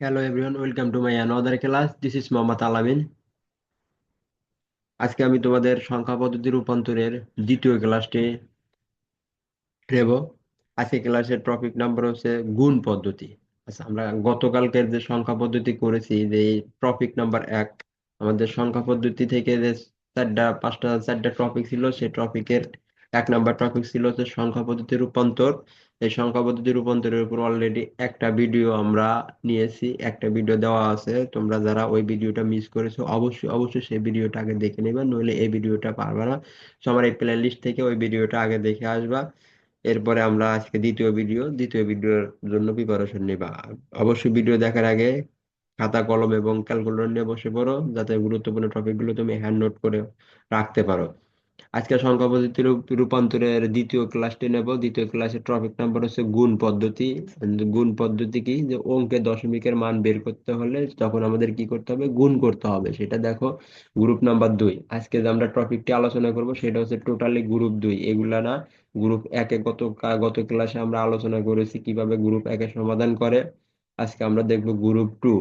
Hello everyone, welcome to my another class. This is Mohammad Alamin. আজকে আমি তোমাদের সংখ্যা পদ্ধতি রূপান্তরের দ্বিতীয় ক্লাসটি নেব। আজকে ক্লাসের টপিক নাম্বার হচ্ছে গুণ পদ্ধতি। আচ্ছা, আমরা গতকালকের যে সংখ্যা পদ্ধতি করেছি, যে টপিক নাম্বার 1, আমাদের সংখ্যা পদ্ধতি থেকে যে চারটা টপিক ছিল, সেই টপিকের 1 নাম্বার টপিক ছিল হচ্ছে সংখ্যা পদ্ধতি রূপান্তর। এই সংখ্যা পদ্ধতি রূপান্তরের উপর অলরেডি একটা ভিডিও আমরা নিয়েছি, একটা ভিডিও দেওয়া আছে। তোমরা যারা ওই ভিডিওটা মিস করেছো, অবশ্যই অবশ্যই সেই ভিডিওটা আগে দেখে নেবে, নইলে এই ভিডিওটা পারবে না। তো আমার এই প্লে লিস্ট থেকে ওই ভিডিওটা আগে দেখে আসবা। এরপরে আমরা আজকে দ্বিতীয় ভিডিওর জন্য প্রিপারেশন নিবা। অবশ্যই ভিডিও দেখার আগে খাতা কলম এবং ক্যালকুলেটর নিয়ে বসে পড়ো, যাতে গুরুত্বপূর্ণ টপিকগুলো তুমি হ্যান্ড নোট করে রাখতে পারো। আজকে সংখ্যা পদ্ধতি রূপান্তরের দ্বিতীয় ক্লাসটি নেব। দ্বিতীয় ক্লাসের টপিক নাম্বার হচ্ছে গুণ পদ্ধতি। গুণ পদ্ধতি কি, যে অঙ্কে দশমিকের মান বের করতে হলে তখন আমাদের কি করতে হবে, গুণ করতে হবে। সেটা দেখো গ্রুপ নাম্বার 2। আজকে যে আমরা টপিকটি আলোচনা করব সেটা হচ্ছে টোটালি গ্রুপ 2, এগুলা না। গ্রুপ 1-এ গত ক্লাসে আমরা আলোচনা করেছি কিভাবে গ্রুপ 1-এর সমাধান করে। আজকে আমরা দেখবো গ্রুপ 2।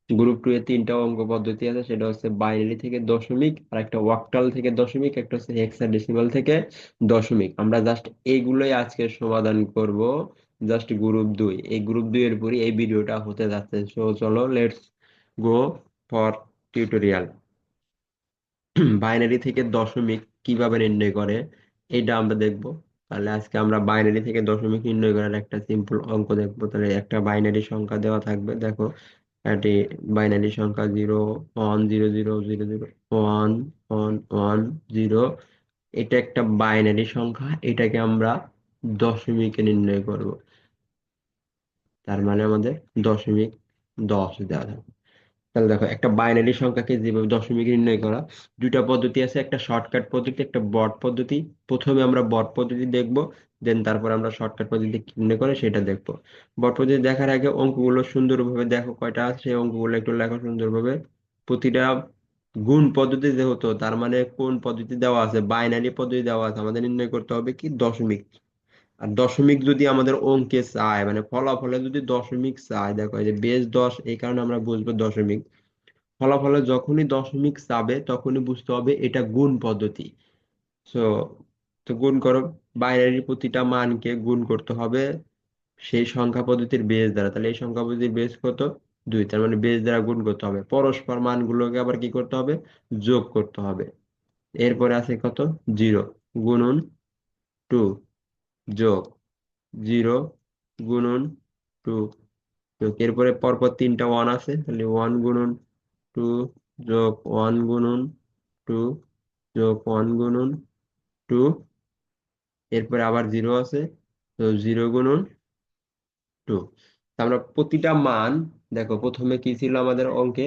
গ্রুপ 2 এ 3টা অঙ্ক পদ্ধতি আছে, সেটা হচ্ছে বাইনারি থেকে দশমিক, আর একটা অক্টাল থেকে দশমিক, একটা হচ্ছে হেক্সাডেসিমাল থেকে দশমিক। আমরা জাস্ট এইগুলোই আজকে সমাধান করব। জাস্ট গ্রুপ 2, এই গ্রুপ 2 এর উপরই এই ভিডিওটা হতে যাচ্ছে। সো চলো, let's go for tutorial. Binary থেকে দশমিক কিভাবে নির্ণয় করে এটা আমরা দেখব। তাহলে আজকে আমরা বাইনারি থেকে দশমিক নির্ণয় করার একটা সিম্পল অঙ্ক দেখবো। তাহলে একটা বাইনারি সংখ্যা দেওয়া থাকবে, দেখো এটি বাইনারি সংখ্যা 0 1 0 0 0 1 1 1 0। এটা একটা বাইনারি সংখ্যা, এটাকে আমরা দশমিকে নির্ণয় করব। তার মানে আমাদের দশমিক 10 দেওয়া থাকবে। তাহলে দেখো, একটা বাইনারি সংখ্যাকে যেভাবে দশমিক নির্ণয় করা, দুইটা পদ্ধতি আছে, একটা শর্টকাট পদ্ধতি, একটা ব্রড পদ্ধতি। প্রথমে আমরা ব্রড পদ্ধতি দেখব, দেন তারপর আমরা শর্টকাট পদ্ধতি কি নির্ণয় করে সেটা দেখবো। ব্রড পদ্ধতি দেখার আগে অঙ্কগুলো সুন্দরভাবে দেখো, কয়টা আছে সেই অঙ্কগুলো একটু লেখো সুন্দরভাবে। প্রতিটা গুণ পদ্ধতি যেহেতু, তার মানে কোন পদ্ধতি দেওয়া আছে, বাইনারি পদ্ধতি দেওয়া আছে, আমাদের নির্ণয় করতে হবে কি, দশমিক। আর দশমিক যদি আমাদের অঙ্কে চায়, মানে ফলাফলে যদি দশমিক চায়, দেখো এই যে বেস 10, এই কারণে আমরা বুঝবো দশমিক। ফলাফলে যখনই দশমিক চাবে তখনই বুঝতে হবে এটা গুণ পদ্ধতি। সো, তো গুণ করো, বাইনারির প্রতিটা মানকে গুণ করতে হবে সেই সংখ্যা পদ্ধতির বেস দ্বারা। তাহলে এই সংখ্যা পদ্ধতির বেস কত, 2, তার মানে বেস দ্বারা গুণ করতে হবে। পরস্পর মানগুলোকে আবার কি করতে হবে, যোগ করতে হবে। এরপরে আছে কত, 0 গুণন 2 যোগ 0 গুণন 2 যোগ, এরপরে পরপর 3টা 1 আছে, তাহলে 1 গুণন 2 যোগ 1 গুণন 2 যোগ 1 গুণন 2। এরপরে আবার 0 আছে, তো 0 গুণন 2। আমরা প্রতিটা মান, দেখো প্রথমে কি ছিল আমাদের অঙ্কে,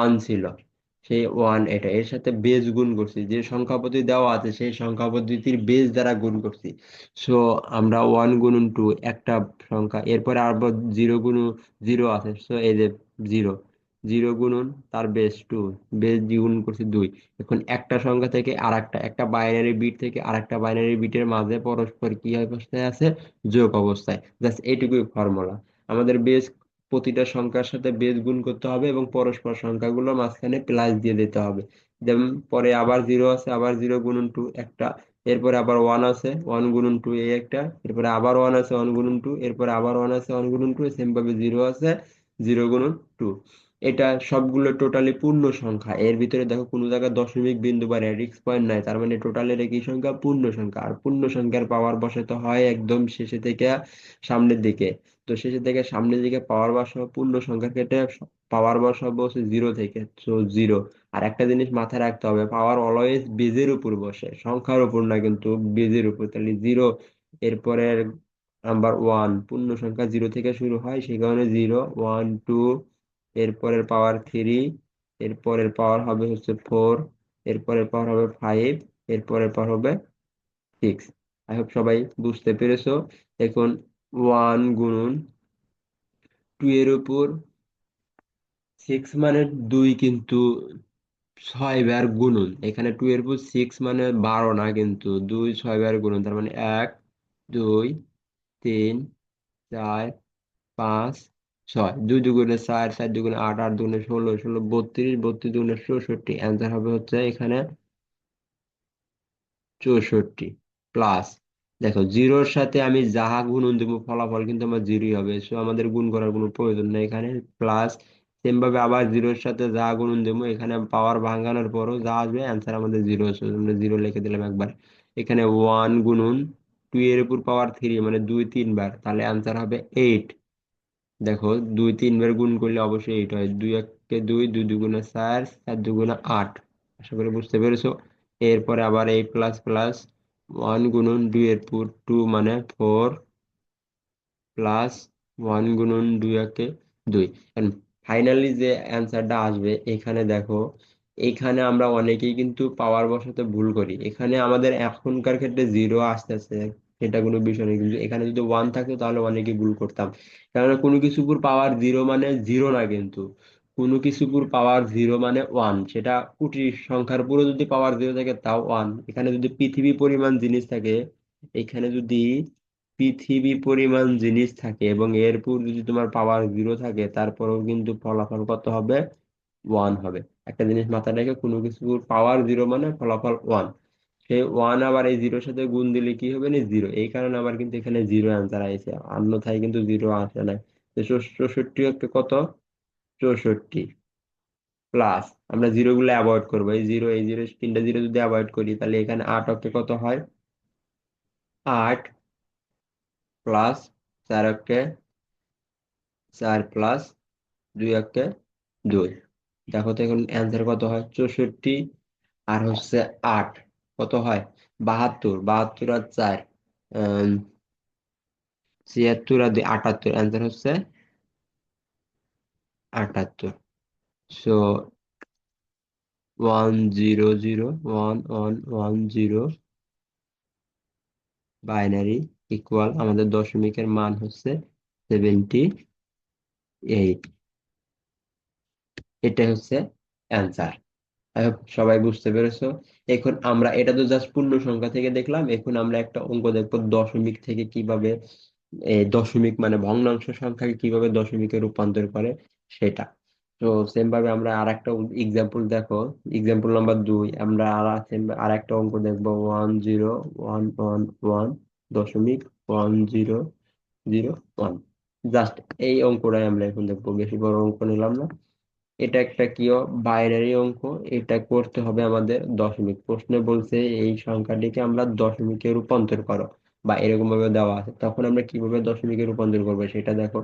1 ছিল। সেই 1 এটা এর সাথে বেস গুণ করছি, যে সংখ্যা পদ্ধতি দেওয়া আছে সেই সংখ্যা পদ্ধতির বেস দ্বারা গুণ করছি। সো আমরা 1 গুণন 2 একটা সংখ্যা, এরপরে আবার 0 আছে, সো এই যে 0, 0 গুণন তার বেস 2, বেস গুণ করছি 2। এখন একটা সংখ্যা থেকে আরেকটা, একটা বাইনারি বিট থেকে আরেকটা বাইনারি বিটের মাঝে পরস্পর কি অবস্থায় আছে, যোগ অবস্থায়। জাস্ট এইটুকুই ফর্মুলা। আমাদের বেস, প্রতিটা সংখ্যার সাথে বেস গুণ করতে হবে এবং পরস্পর সংখ্যাগুলো মাঝখানে প্লাস দিয়ে দিতে হবে। যেমন পরে আবার 0 আছে, আবার 0 গুণন 2 একটা, এরপরে আবার 1 আছে, 1 গুণন 2 এই একটা, এরপরে আবার 1 আছে, 1 গুণন 2, এরপরে আবার 1 আছে, 1 গুণন 2, সেম ভাবে 0 আছে, 0 গুণন 2। এটা সবগুলো টোটালি পূর্ণ সংখ্যা। এর ভিতরে দেখো কোনো জায়গায় দশমিক বিন্দু বা রেডিক্স পয়েন্ট নাই, তার মানে টোটালের একই সংখ্যা, পূর্ণ সংখ্যা। আর পূর্ণ সংখ্যার পাওয়ার বসাতে হয় একদম শেষে থেকে সামনের দিকে। তো শেষে থেকে সামনের দিকে পাওয়ার বসাবো, পূর্ণ সংখ্যা কেটে পাওয়ার বসাবো হচ্ছে 0 থেকে, তো 0। আর একটা জিনিস মাথায় রাখতে হবে, পাওয়ার অলওয়েজ বেজের উপর বসে, সংখ্যার উপর না, কিন্তু বেজের উপর। তাহলে 0, এরপরে নাম্বার 1, পূর্ণ সংখ্যা 0 থেকে শুরু হয়, সেই কারণে 0 1 2, এরপরের পাওয়ার 3, এরপরের পাওয়ার হবে হচ্ছে 4, এরপরের পাওয়ার হবে 5, এরপরের পাওয়ার হবে 6। আই হোপ সবাই বুঝতে পেরেছো। এখন 1 গুণন 2 এর উপর 6 মানে 2, কিন্তু 6 বার গুণন, এখানে 2 এর উপর 6 মানে 12 না, কিন্তু 2 6 বার গুণন, তার মানে 1 2 3 4 5 ছয়, দুই দুগুণে চার, চার দুগুণে আট, আট দুগুণে ষোলো, ষোলো 32, 32 দুগুণে 64, অ্যান্সার হবে হচ্ছে এখানে 64 প্লাস। দেখো জিরোর সাথে আমি যাহা গুণন দেবো ফলাফল কিন্তু আমার জিরোই হবে, সো আমাদের গুণ করার কোনো প্রয়োজন নেই এখানে। প্লাস সেম ভাবে আবার জিরোর সাথে যা গুণন দেবো, এখানে পাওয়ার ভাঙানোর পরও যা আসবে অ্যান্সার আমাদের জিরো, আমরা জিরো লিখে দিলাম একবার। এখানে ওয়ান গুণন টু এর উপর পাওয়ার থ্রি, মানে দুই তিনবার, তাহলে অ্যান্সার হবে এইট। দেখো দুই তিনবার গুণ করলে অবশ্যই এইট হয়। দুই একে দুই, দুই দুগুণে চার, চার দুগুণে আট। আশা করি বুঝতে পেরেছো। এরপরে আবার এইট প্লাস প্লাস ওয়ান গুণন দুই এর পুর টু, মানে ফোর, প্লাস ওয়ান গুণন দুই একে দুই। ফাইনালি যে অ্যান্সারটা আসবে এখানে দেখো, এখানে আমরা অনেকেই কিন্তু পাওয়ার বসাতে ভুল করি। এখানে আমাদের এখনকার ক্ষেত্রে জিরো আসতেছে, সেটা কোনো বিষয় নেই, কিন্তু এখানে যদি ওয়ান থাকতো তাহলে অনেকেই ভুল করতাম। কেননা কোনো কিছুর উপর পাওয়ার জিরো মানে জিরো না, কিন্তু কোনো কিছুর উপর পাওয়ার জিরো মানে ওয়ান। সেটা কোটি সংখ্যার উপরে যদি পাওয়ার জিরো থাকে তাও ওয়ান। এখানে যদি পৃথিবী পরিমাণ জিনিস থাকে, এখানে যদি পৃথিবী পরিমাণ জিনিস থাকে এবং এরপর যদি তোমার পাওয়ার জিরো থাকে, তারপরেও কিন্তু ফলাফল কত হবে? ওয়ান হবে। একটা জিনিস মাথায় রেখে, কোনো কিছুর পাওয়ার জিরো মানে ফলাফল ওয়ান। সেই ওয়ান আবার এই জিরোর সাথে গুণ দিলে কি হবে? না, জিরো। এই কারণে আবার কিন্তু এখানে জিরো অ্যান্সার আইছে, অন্যথায় কিন্তু জিরো আসে না। তো 64 হচ্ছে কত? 64 প্লাস, আমরা জিরো গুলো অ্যাভয়েড করবো, এই জিরো এই জিরো তিনটা জিরো যদি অ্যাভয়েড করি, তাহলে এখানে আট অক্ষে কত হয়? আট প্লাস চার অক্ষে চার, প্লাস দুই একে দুই। দেখো তো এখন অ্যান্সার কত হয়? 64 আর হচ্ছে আট, কত হয়? 72, 72 আর চার, 76 আর দুই 78, অ্যান্সার হচ্ছে 78। সো 100, 11110 বাইনারি ইকুয়াল আমাদের দশমিকের মান হচ্ছে 78। এটা হচ্ছে অ্যান্সার। সবাই বুঝতে পেরেছো? এখন আমরা এটা তো জাস্ট পূর্ণ সংখ্যা থেকে দেখলাম, এখন আমরা একটা অঙ্ক দেখবো দশমিক থেকে কিভাবে, দশমিক মানে ভগ্নাংশ সংখ্যাকে কিভাবে দশমিকে রূপান্তর করে সেটা। তো সেম ভাবে আমরা আর একটা এক্সাম্পল দেখো, এক্সাম্পল নাম্বার দুই, আমরা আর একটা অঙ্ক দেখবো 1011 দশমিক 1001। জাস্ট এই অঙ্কটাই আমরা এখন দেখবো, বেশি বড় অঙ্ক নিলাম না। এটা একটা কি, বাইনারি অঙ্ক। এটা করতে হবে আমাদের দশমিক। প্রশ্নে বলছে এই সংখ্যাটিকে আমরা দশমিকে রূপান্তর করো, বা এরকম ভাবে দেওয়া আছে, তখন আমরা কিভাবে দশমিকে রূপান্তর করবো সেটা দেখো।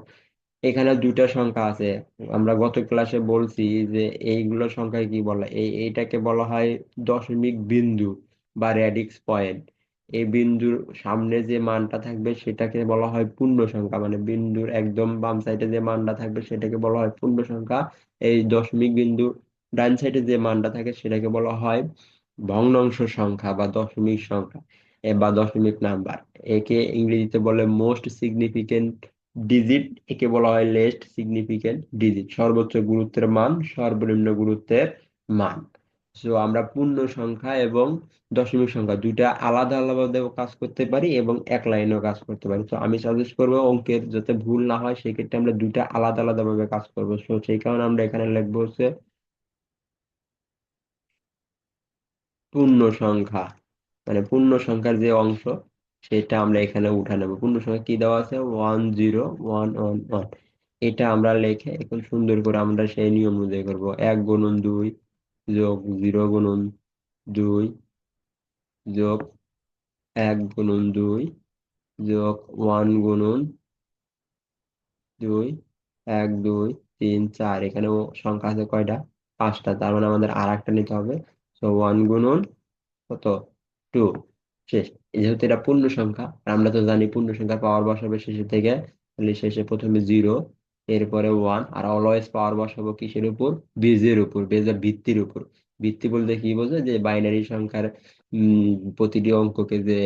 এখানে দুইটা সংখ্যা আছে। আমরা গত ক্লাসে বলছি যে এইগুলো সংখ্যায় কি বলা, এইটাকে বলা হয় দশমিক বিন্দু বা রেডিক্স পয়েন্ট। এই বিন্দুর সামনে যে মানটা থাকবে সেটাকে বলা হয় পূর্ণ সংখ্যা, মানে বিন্দুর একদম বাম সাইডে যে মানটা থাকবে সেটাকে বলা হয় পূর্ণ সংখ্যা। এই দশমিক বিন্দু ডান সাইডে যে মানটা থাকে সেটাকে বলা হয় ভগ্নাংশ সংখ্যা বা দশমিক সংখ্যা, বা দশমিক নাম্বার। একে ইংরেজিতে বলে মোস্ট সিগনিফিকেন্ট ডিজিট, একে বলা হয় লেস্ট সিগনিফিকেন্ট ডিজিট, সর্বোচ্চ গুরুত্বের মান, সর্বনিম্ন গুরুত্বের মান। সো আমরা পূর্ণ সংখ্যা এবং দশমিক সংখ্যা দুইটা আলাদা আলাদাও কাজ করতে পারি এবং এক লাইনেও কাজ করতে পারি। তো আমি সাজেস্ট করবো অঙ্কের যাতে ভুল না হয় সেক্ষেত্রে আমরা দুইটা আলাদা আলাদা ভাবে কাজ করবো। সো সেই কারণে আমরা এখানে লিখবো হচ্ছে পূর্ণ সংখ্যা, মানে পূর্ণ সংখ্যার যে অংশ সেটা আমরা এখানে উঠা নেবো। পূর্ণ সংখ্যা কি দেওয়া আছে? 1011। এটা আমরা লিখে এখন সুন্দর করে আমরা সেই নিয়ম অনুযায়ী করবো। এক গুণন দুই যোগ জিরো গুণন দুই যোগ এক গুণন দুই যোগ ওয়ান গুণন দুই, এক দুই তিন চার, এখানে সংখ্যা আছে কয়টা? পাঁচটা, তার মানে আমাদের আর একটা নিতে হবে। তো ওয়ান গুণন কত? টু। শেষ। যেহেতু এটা পূর্ণ সংখ্যা, আর আমরা তো জানি পূর্ণ সংখ্যার পাওয়ার বসাবে শেষের থেকে, তাহলে শেষে প্রথমে জিরো, এরপরে ওয়ান, আর অলওয়েজ পাওয়ার বসাবো কিসের উপর? বেজের উপর, বেজের ভিত্তির উপর। ভিত্তি বলতে কি বোঝায়? যে বাইনারি সংখ্যার প্রতিটি অঙ্ককে যে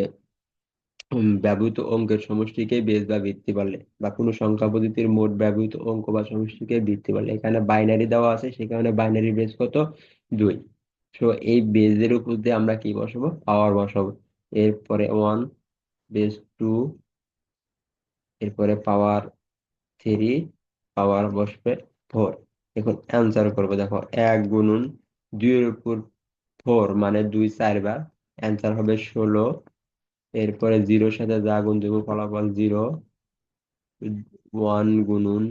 ব্যবহৃত অঙ্কের সমষ্টিকে বেজ বা ভিত্তি বলে, বা কোনো সংখ্যা পদ্ধতির মোট ব্যবহৃত অঙ্ক বা সমষ্টিকে ভিত্তি বলে। এখানে বাইনারি দেওয়া আছে, সে কারণে বাইনারি বেজ কত? দুই। তো এই বেজের উপর দিয়ে আমরা কি বসাবো? পাওয়ার বসাবো। এরপরে ওয়ান, বেজ টু, এরপরে পাওয়ার থ্রি, পাওয়ার বসবে 4। এখন অ্যান্সার করবো, দেখো 1 গুণন 2 এর উপর 4 মানে 2 4 বার। অ্যান্সার হবে 16। এরপরে জিরোর সাথে যা গুণ দেবো ফলাফল 0। 1 গুণন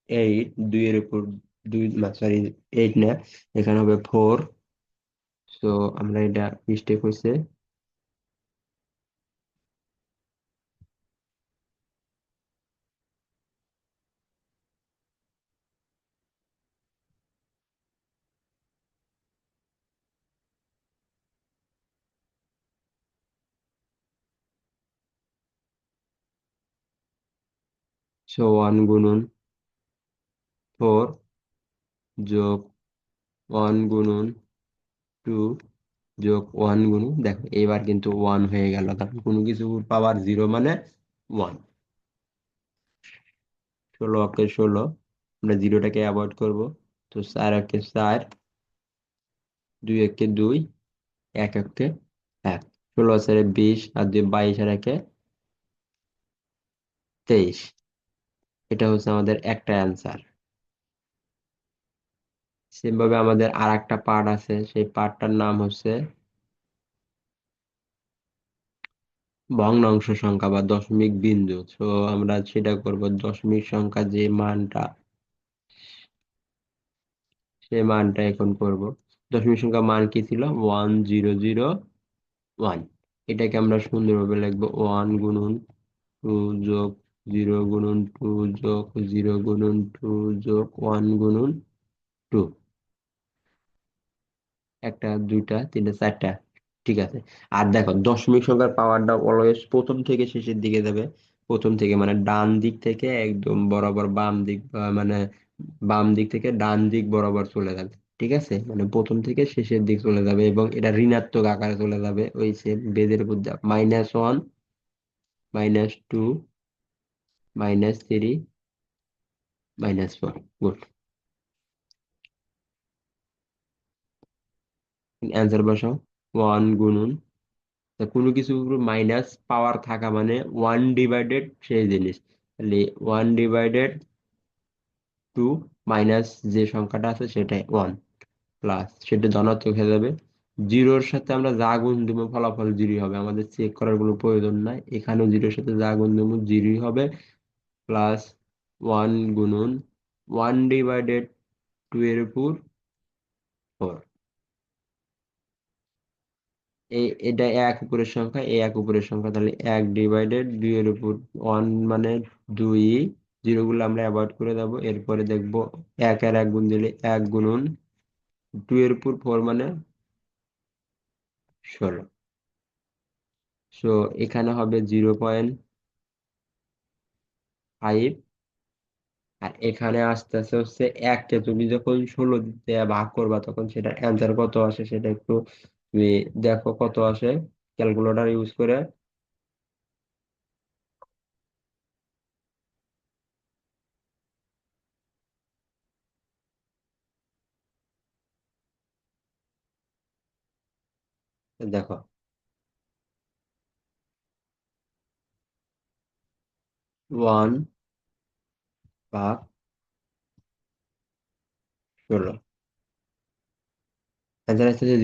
8, 2 এর উপর 2, সরি 8 না, এখানে হবে 4। তো আমরা এটা মিস্টেক হয়েছে। সো 1 গুণন 4 যোগ 1 গুণন 2 যোগ 1 গুণন, দেখো এবার কিন্তু 1 হয়ে গেল, কারণ কোনো কিছু পাওয়ার 0 মানে 1। 16 কে 16, আমরা জিরোটাকে অ্যাভয়েড করব। তো 4 একে 4, 2 একে 2, 1 একে 1। 16 আর 4 20, আর 22 আর 2 23। এটা হচ্ছে আমাদের একটা অ্যান্সার। সেম ভাবে আমাদের আর একটা পার্ট আছে, সেই পার্টটার নাম হচ্ছে ভগ্নাংশ সংখ্যা বা দশমিক বিন্দু। তো আমরা সেটা করব, দশমিক সংখ্যা যে মানটা, সেই মানটা এখন করব। দশমিক সংখ্যা মান কি ছিল? 1001। এটাকে আমরা সুন্দরভাবে লিখবো 1 গুণন 2 যোগ 0 গুণন 2 যোগ 0 গুণন 2 যোগ 1 গুণন 2। একটা, দুইটা, তিনটা, চারটা। ঠিক আছে। আর দেখো দশমিক সংখ্যার পাওয়ারটা অলওয়েজ প্রথম থেকে শেষের দিকে যাবে। প্রথম থেকে মানে ডান দিক থেকে একদম বরাবর বাম দিক, মানে বাম দিক থেকে ডান দিক বরাবর চলে যাবে। ঠিক আছে, মানে প্রথম থেকে শেষের দিক চলে যাবে, এবং এটা ঋণাত্মক আকারে চলে যাবে, ওই সে বেজের উপর -1, -2, -3, -4। গুড। অ্যান্সার বসাও। 1 গুণন, তা কোনো কিছুর উপর মাইনাস পাওয়ার থাকা মানে 1 ডিভাইডেড সেই জিনিস। তাহলে 1/2, মাইনাস যে সংখ্যাটা আছে সেটাই 1, প্লাস সেটা ধনাত্মক হয়ে যাবে। জিরোর সাথে আমরা যা গুণ দিব ফলাফল 0 হবে, আমাদের চেক করার কোনো প্রয়োজন নাই। এখানেও জিরোর সাথে যা গুণ দেবো 0 হবে। প্লাস 1 গুণন 1/2 এর উপর 4। এটা এক উপরের সংখ্যা, এই এক উপরের সংখ্যা, তাহলে 1/2 এর উপর 1 মানে 2। জিরো গুলো আমরা অ্যাভয়েড করে দেবো। এরপরে দেখবো 1 আর 1 গুণ দিলে 1 গুণন 2 এর উপর 4 মানে 16। সো এখানে হবে 0.5। আর এখানে আসতে আসতে হচ্ছে 1 কে তুমি যখন 16 দিয়ে ভাগ করবা তখন সেটার অ্যান্সার কত আসে সেটা একটু তুমি দেখো কত আসে ক্যালকুলেটর ইউজ করে। দেখো 1/16, অ্যান্সার আসতেছে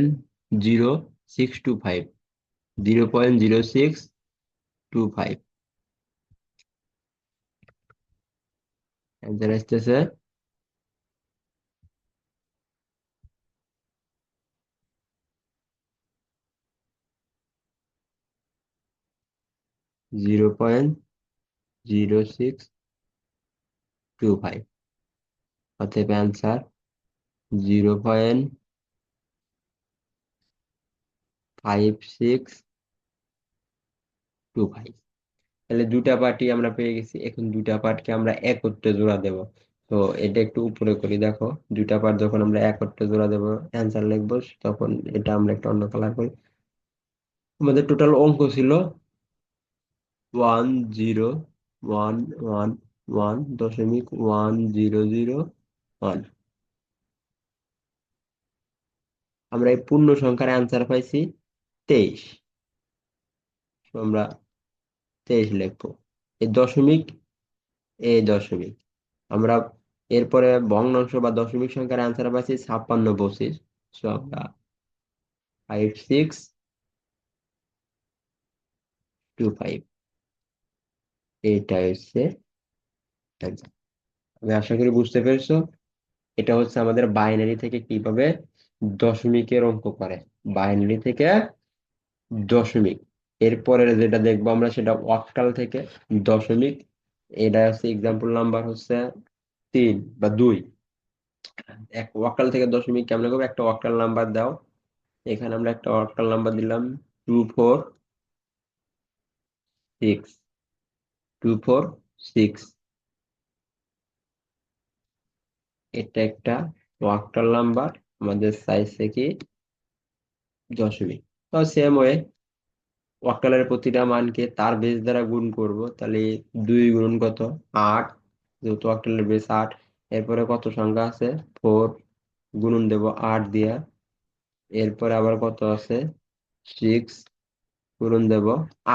0.0625। 0.0625 অ্যান্সার আসতেছে 0.0625। অতএব অ্যান্সার 0.5625। তাহলে দুটা পার্টি আমরা পেয়ে গেছি, এখন দুটা পার্টকে আমরা একত্রে জোড়া দেব। তো এটা একটু উপরে করি, দেখো দুটা পার্ট যখন আমরা একত্রে জোড়া দেব অ্যান্সার লিখবো, তখন এটা আমরা একটা অন্য কালার করি। আমাদের টোটাল অঙ্ক ছিল 1011.1001। আমরা এই পূর্ণ সংখ্যার অ্যান্সার পাইছি 23। তো আমরা 23 লিখবো। এই দশমিক, এই দশমিক, আমরা এরপরে ভগ্নাংশ বা দশমিক সংখ্যার অ্যান্সার পাচ্ছি 56 25। সো আমরা 5625, এটা হচ্ছে answer। আমি আশা করি বুঝতে পেরেছো। এটা হচ্ছে আমাদের বাইনারি থেকে কিভাবে দশমিকের অঙ্ক করে, বাইনারি থেকে দশমিক। এরপরে যেটা দেখবো আমরা সেটা অক্টাল থেকে দশমিক। এটা হচ্ছে এক্সাম্পল নাম্বার হচ্ছে 3 বা 2। এক অক্টাল থেকে দশমিক কেমন করবো, একটা অক্টাল নাম্বার দাও। এখানে আমরা একটা অক্টাল নাম্বার দিলাম 246, 246। এটা একটা অক্টাল নাম্বার, আমাদের সাইজ থেকে দশমিক। তো সেম ওয়ে, অক্টালের প্রতিটা মানকে তার বেস দ্বারা গুণ করব, তাহলে 2 গুণন কত, 8। যেহেতু অক্টালের বেস 8, এরপরে কত সংখ্যা আছে, 4, গুণন দেব 8 দিয়া। এরপরে আবার কত আছে, 6, গুণন দেব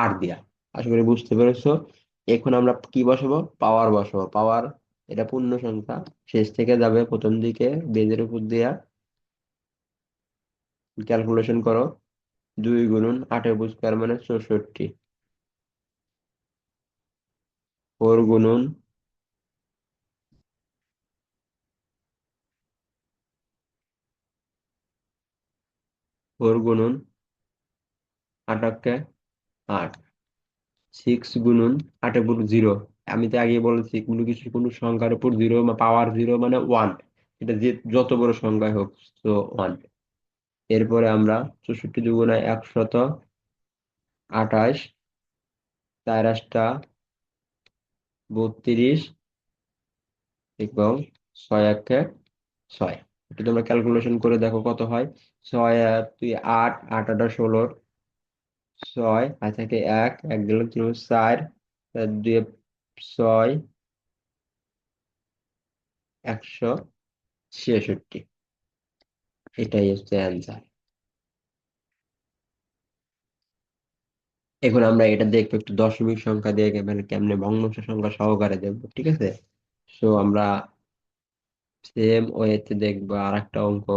8 দিয়া। আশা করি বুঝতে পেরেছো। এখন আমরা কি বসাবো, পাওয়ার বসাবো। পাওয়ার, এটা পূর্ণ সংখ্যা, শেষ থেকে যাবে প্রথম দিকে, বেজের উপর দিয়া ক্যালকুলেশন করো। 2 গুণন 8 মানে 64, 4 গুণন 4 গুণন 8 6 গুণন 8 এর উপর 0। আমি তো আগে বলেছি কোনো কিছু কোনো সংখ্যার উপর 0 বা পাওয়ার 0 মানে 1। এটা যে যত বড় সংখ্যাই হোক, তো 1। এরপরে আমরা 64 × 128, 4 × 8 = 32 এবং 6 × 1 = 6। এটা তোমরা ক্যালকুলেশন করে দেখো কত হয়। 6 আর 2 8, 8 8 16, 6 আর থেকে 1 1 গেল 3 4, 2 6, 166। এটাই হচ্ছে অ্যান্সার। এখন আমরা এটা দেখবো একটু দশমিক সংখ্যা দিয়ে মানে কেমনে ভগ্নাংশ সংখ্যা সহকারে দেখবো, ঠিক আছে। সো আমরা সেম ওয়েতে দেখবো আর একটা অঙ্ক।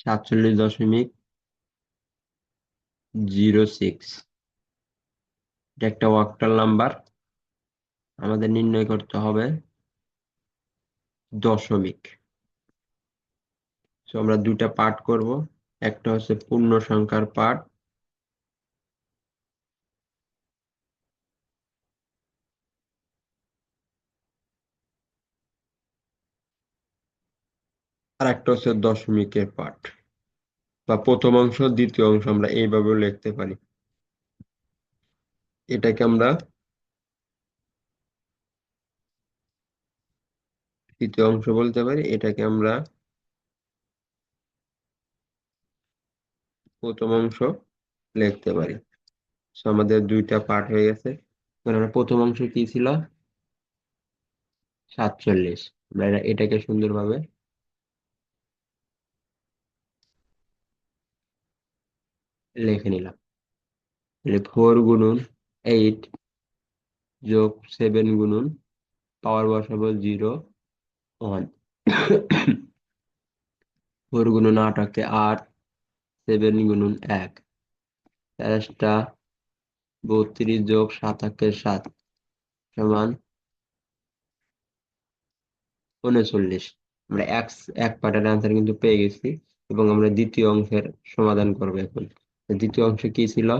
47.06, এটা একটা অক্টাল নাম্বার। আমাদের নির্ণয় করতে হবে দশমিক। তো আমরা দুইটা পার্ট করব, একটা হচ্ছে পূর্ণ সংখ্যার পার্ট, আর একটা হচ্ছে দশমিকের পার্ট, বা প্রথম অংশ দ্বিতীয় অংশ আমরা এইভাবেও লিখতে পারি। এটাকে আমরা তৃতীয় অংশ বলতে পারি, এটাকে আমরা প্রথম অংশ লিখতে পারি। তো আমাদের দুইটা পার্ট হয়ে গেছে। এবার আমরা প্রথম অংশ কি ছিল, 47। আমরা এটাকে সুন্দরভাবে লিখে নিলাম। 4 × 8 + 7 পাওয়ার বসাবো 0 1। 4 × 8 = 8, 7 × 1, 4 × 32 + 7 = 7 = 39। আমরা এক এক পার্টের আনসার কিন্তু পেয়ে গেছি, এবং আমরা দ্বিতীয় অংশের সমাধান করবো এখন। দ্বিতীয় অংশ কি ছিল,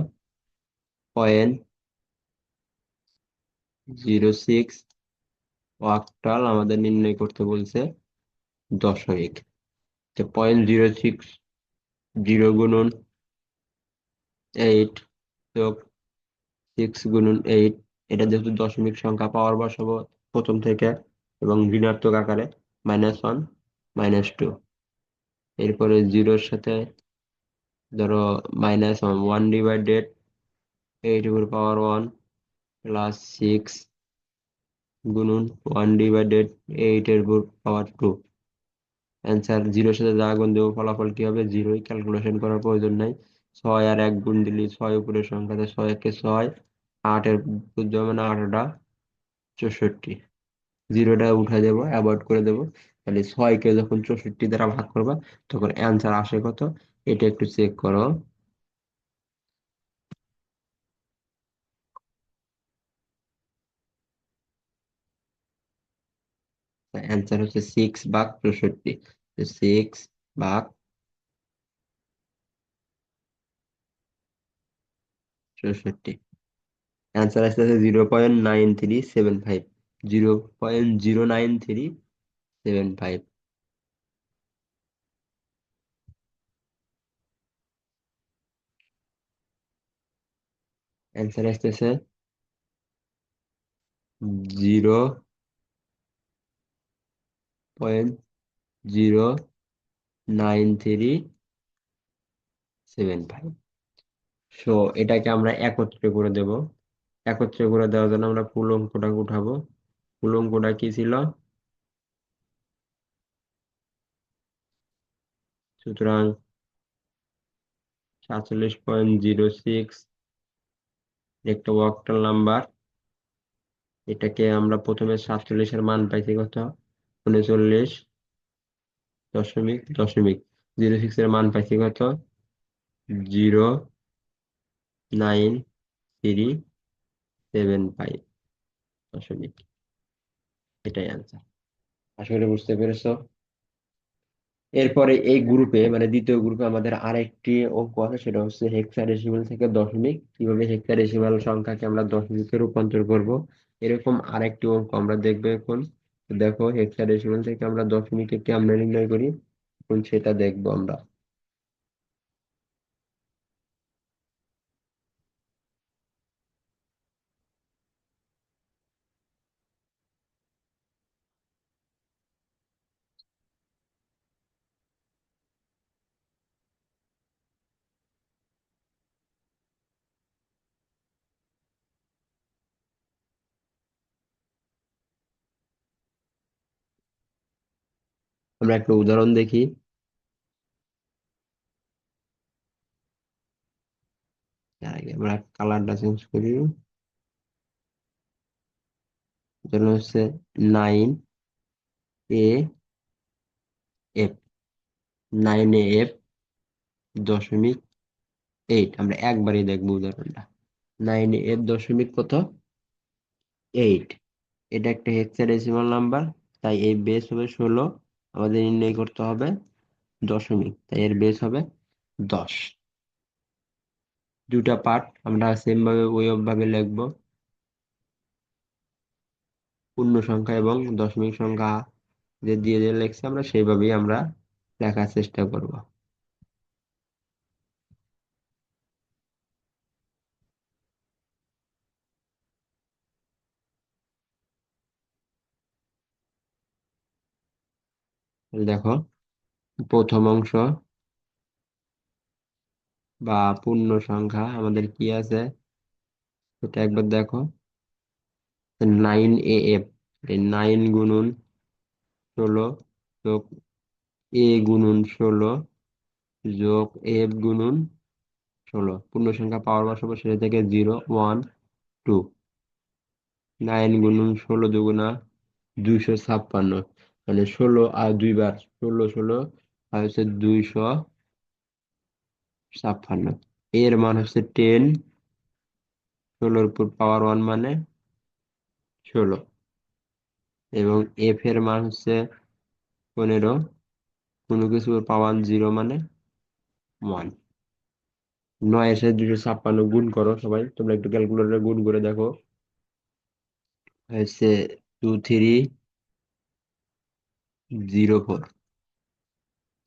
0.06 অক্টাল আমাদের নির্ণয় করতে বলছে দশমিক। 0.06, 0 × 8 + 6 × 8, এটা যেহেতু দশমিক সংখ্যা, পাওয়ার বসাবো প্রথম থেকে এবং ঋণাত্মক আকারে, -1 -2। এরপরে জিরোর সাথে ধরো -1/8 ^ 1 + 6 × 1/8 ^ 2। অ্যান্সার জিরোর সাথে যা গুণ দেবো ফলাফল কি হবে, জিরোই, ক্যালকুলেশন করার প্রয়োজন নাই। 6 আর 1 গুণ দিলি 6 উপরের সংখ্যাতে 6 একে 6, 8-এর মানে 8-64, জিরোটা উঠে দেবো, অ্যাভয়েড করে দেবো। তাহলে 6কে যখন 64 দ্বারা ভাগ করবা তখন অ্যান্সার আসে কত, এটা একটু চেক করো। অ্যান্সার হচ্ছে 6/64। 6/64, অ্যান্সার আসতেছে 0.9375, 0.09375। অ্যান্সার আসতেছে 0.09375। সো এটাকে আমরা একত্রে করে দেব। একত্রে করে দেওয়ার জন্য আমরা ফুল অঙ্কটা উঠাবো। ফুল অঙ্কটা কি ছিল, সুতরাং 47.06 একটা অক্টাল নাম্বার। এটাকে আমরা প্রথমে 47-এর মান পাইছি কত, 39.06 এর মান পাইছি কত, 0.9375। এটাই অ্যান্সার। আশা করি বুঝতে পেরেছো। এরপরে এই গ্রুপে মানে দ্বিতীয় গ্রুপে আমাদের আরেকটি অঙ্ক আছে, সেটা হচ্ছে হেক্সাডেসিমাল থেকে দশমিক, কিভাবে হেক্সাডেসিমাল সংখ্যাকে আমরা দশমিকে রূপান্তর করব, এরকম আরেকটি অঙ্ক আমরা দেখবো এখন। তো দেখো হেক্সাডেসিমাল থেকে আমরা দশমিকে কেমনে নির্ণয় করি, এখন সেটা দেখবো আমরা। আমরা একটা উদাহরণ দেখি। তার আগে আমরা কালারটা চেঞ্জ করি। উদাহরণ হচ্ছে 9AF, 9AF দশমিক 8। আমরা একবারই দেখবো উদাহরণটা। 9AF দশমিক কত, 8। এটা একটা হেক্সাডেসিমাল নাম্বার, তাই এই বেস হবে 16। আমাদের নির্ণয় করতে হবে দশমিক, তাই এর বেস হবে 10। দুটা পার্ট আমরা সেম ভাবে ওই ভাবে লিখবো, পূর্ণ সংখ্যা এবং দশমিক সংখ্যা যে দিয়ে দিয়ে লিখছি আমরা সেইভাবেই আমরা লেখার চেষ্টা করব। দেখো প্রথম অংশ বা পূর্ণ সংখ্যা আমাদের কি আছে, এটা একবার দেখো। 9AF, এই 9 গুণন 16 যোগ A গুণন 16 যোগ F গুণন 16, পূর্ণ সংখ্যা পাওয়ার বসাবো, সেটা থেকে 0 1 2। 9 গুণন 16 256, মানে 16 আর 2 বার, 16 16 আর হচ্ছে 256। এর মান হচ্ছে 10, 16-র উপর পাওয়ার 1 মানে 16, এবং এফ এর মান হচ্ছে 15, কোনো কিছুর পাওয়ার 0 মানে 1। 9-এর সাথে 256 গুণ করো সবাই, তোমরা একটু ক্যালকুলেটরে গুণ করে দেখো। হচ্ছে 2304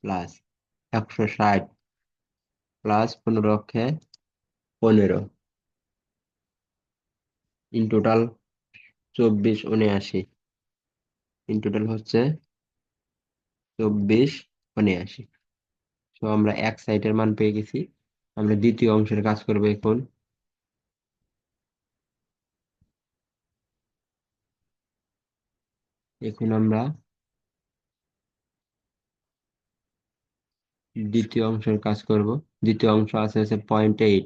plus 160 plus 15 in total 2479, in total হচ্ছে 2479। তো আমরা এক সাইডের মান পেয়ে গেছি। আমরা দ্বিতীয় অংশের কাজ করবো এখন। এখন আমরা দ্বিতীয় অংশের কাজ করব। দ্বিতীয় অংশ আছে 0.8।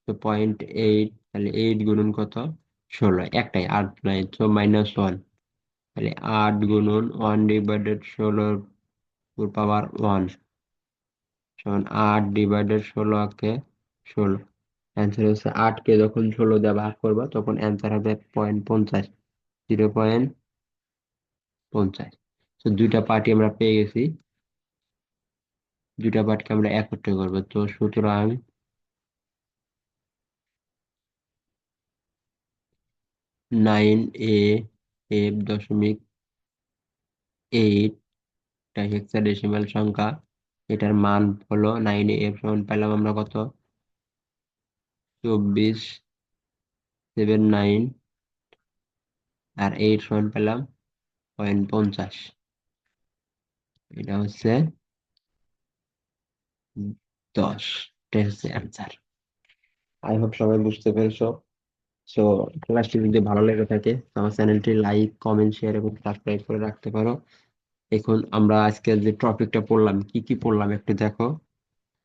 তো 0.8, তাহলে 8 গুণন কত? 16, একটাই 8 নাই, তো -1। তাহলে 8 গুণন 1/16 সমান 8/16 কে 16। অ্যান্সার হচ্ছে 8 কে যখন 16 দিয়ে ভাগ করবা তখন অ্যান্সার হবে 0.50, 0.50। তো দুইটা পার্টি আমরা পেয়ে গেছি, দুইটা পার্টকে আমরা একত্র করবো। তো সুতরাং 9a(f.8) হেক্সাডেসিমাল সংখ্যা। এটার মান হলো 9a(f) সমান পেলাম আমরা কত? 2479। আর 8 সমান পেলাম 0.50। এটা হচ্ছে 10। এটা হচ্ছে অ্যান্সার। আই হোপ সবাই বুঝতে পেরেছো। সো ক্লাসটি যদি ভালো লেগে থাকে তো আমার চ্যানেলটি লাইক, কমেন্ট, শেয়ার এবং সাবস্ক্রাইব করে রাখতে পারো। এখন আমরা আজকে যে টপিকটা পড়লাম, কি কি পড়লাম একটু দেখো।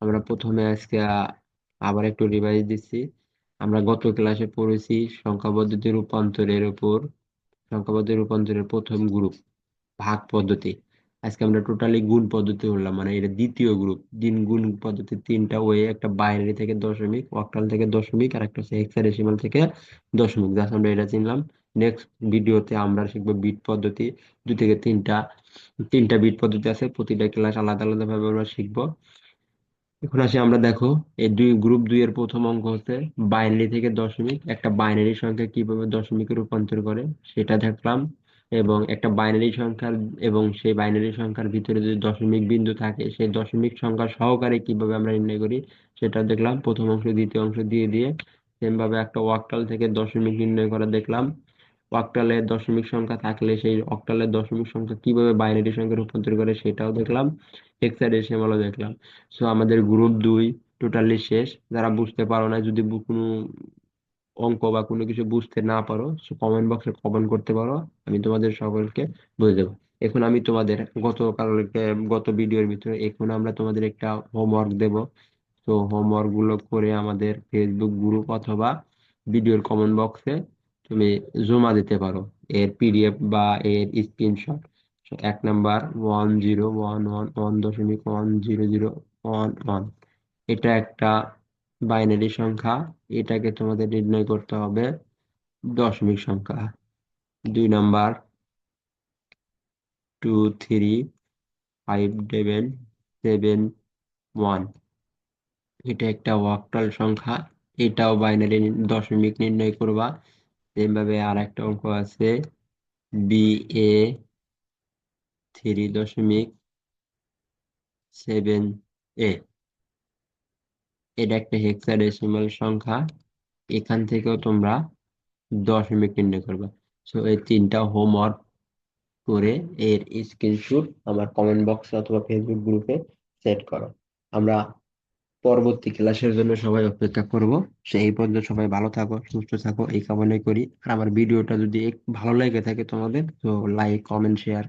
আমরা প্রথমে আজকে আবার একটু রিভাইজ দিচ্ছি। আমরা গত ক্লাসে পড়েছি সংখ্যা পদ্ধতি রূপান্তরের উপর, সংখ্যা পদ্ধতি রূপান্তরের প্রথম গ্রুপ ভাগ পদ্ধতি। আজকে আমরা টোটালি গুণ পদ্ধতি করলাম, মানে এটা দ্বিতীয় গ্রুপ। গুণ পদ্ধতির তিনটা ওয়ে, একটা বাইনারি থেকে দশমিক, অক্টাল থেকে দশমিক, আর একটা হচ্ছে হেক্সাডেসিমাল থেকে দশমিক। জাস্ট আমরা এটা চিনলাম। নেক্সট ভিডিওতে আমরা শিখবো বিট পদ্ধতি। 2 থেকে 3টা, 3টা বিট পদ্ধতি আছে, প্রতিটা ক্লাস আলাদা আলাদা ভাবে আমরা শিখবো। এখন আসি আমরা, দেখো এই গ্রুপ 2 এর প্রথম অঙ্ক হচ্ছে বাইনারি থেকে দশমিক। একটা বাইনারি সংখ্যা কিভাবে দশমিকে রূপান্তর করে সেটা দেখলাম। এবং একটা বাইনারি সংখ্যার, এবং সেই বাইনারি সংখ্যার ভিতরে যদি দশমিক বিন্দু থাকে সেই দশমিক সংখ্যা সহকারে কিভাবে আমরা নির্ণয় করি সেটা দেখলাম। প্রথম অংশ দ্বিতীয় অংশ দিয়ে দিয়ে সেম ভাবে একটা অক্টাল থেকে দশমিক নির্ণয় করা দেখলাম। অক্টালের দশমিক সংখ্যা থাকলে সেই অক্টালের দশমিক সংখ্যা কিভাবে বাইনারি সংখ্যা রূপান্তর করে সেটাও দেখলাম। হেক্সাডেসিমালও দেখলাম। সো আমাদের গ্রুপ 2 টোটালি শেষ। যারা বুঝতে পারো না, যদি কোনো অঙ্ক বা কোনো কিছু বুঝতে না পারো, কমেন্ট বক্সে কমেন্ট করতে পারো, আমি তোমাদের সকলকে বুঝে দেবো। এখন আমি তোমাদের গতকালকে, গত ভিডিওর ভিতরে এখন আমরা তোমাদের একটা হোমওয়ার্ক দেব। তো হোমওয়ার্ক গুলো করে আমাদের ফেসবুক গ্রুপ অথবা ভিডিওর কমেন্ট বক্সে তুমি জমা দিতে পারো এর পিডিএফ বা এর স্ক্রিনশট। 1 নাম্বার 1011.1.1011, এটা একটা বাইনারি সংখ্যা। এটাকে তোমাদের নির্ণয় করতে হবে দশমিক সংখ্যা। 2 নাম্বার 235771, এটা একটা অক্টাল সংখ্যা। এটাও বাইনারি দশমিক নির্ণয় করবা। এইভাবে আর একটা অঙ্ক আছে BA3.7A, এটা একটা হেক্সাডেসিমাল সংখ্যা। এখান থেকেও তোমরা দশমিক নির্ণয় করবা। সো এই 3টা হোমওয়ার্ক করে এর স্ক্রিনশট আমার কমেন্ট বক্সে অথবা ফেসবুক গ্রুপে সেট করো। আমরা পরবর্তী ক্লাসের জন্য সবাই অপেক্ষা করব। সেই পর্যন্ত সবাই ভালো থাকো, সুস্থ থাকো, এই কামনাই করি। আর আমার ভিডিওটা যদি ভালো লেগে থাকে তোমাদের, তো লাইক, কমেন্ট, শেয়ার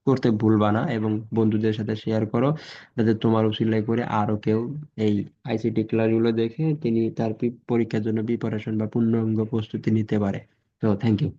করতে ভুলবা না, এবং বন্ধুদের সাথে শেয়ার করো, যাতে তোমার উসিলাই করে আরো কেউ এই আইসিটি ক্লাসগুলো দেখে তিনি তার পরীক্ষার জন্য প্রিপারেশন বা পূর্ণাঙ্গ প্রস্তুতি নিতে পারে। তো থ্যাংক ইউ।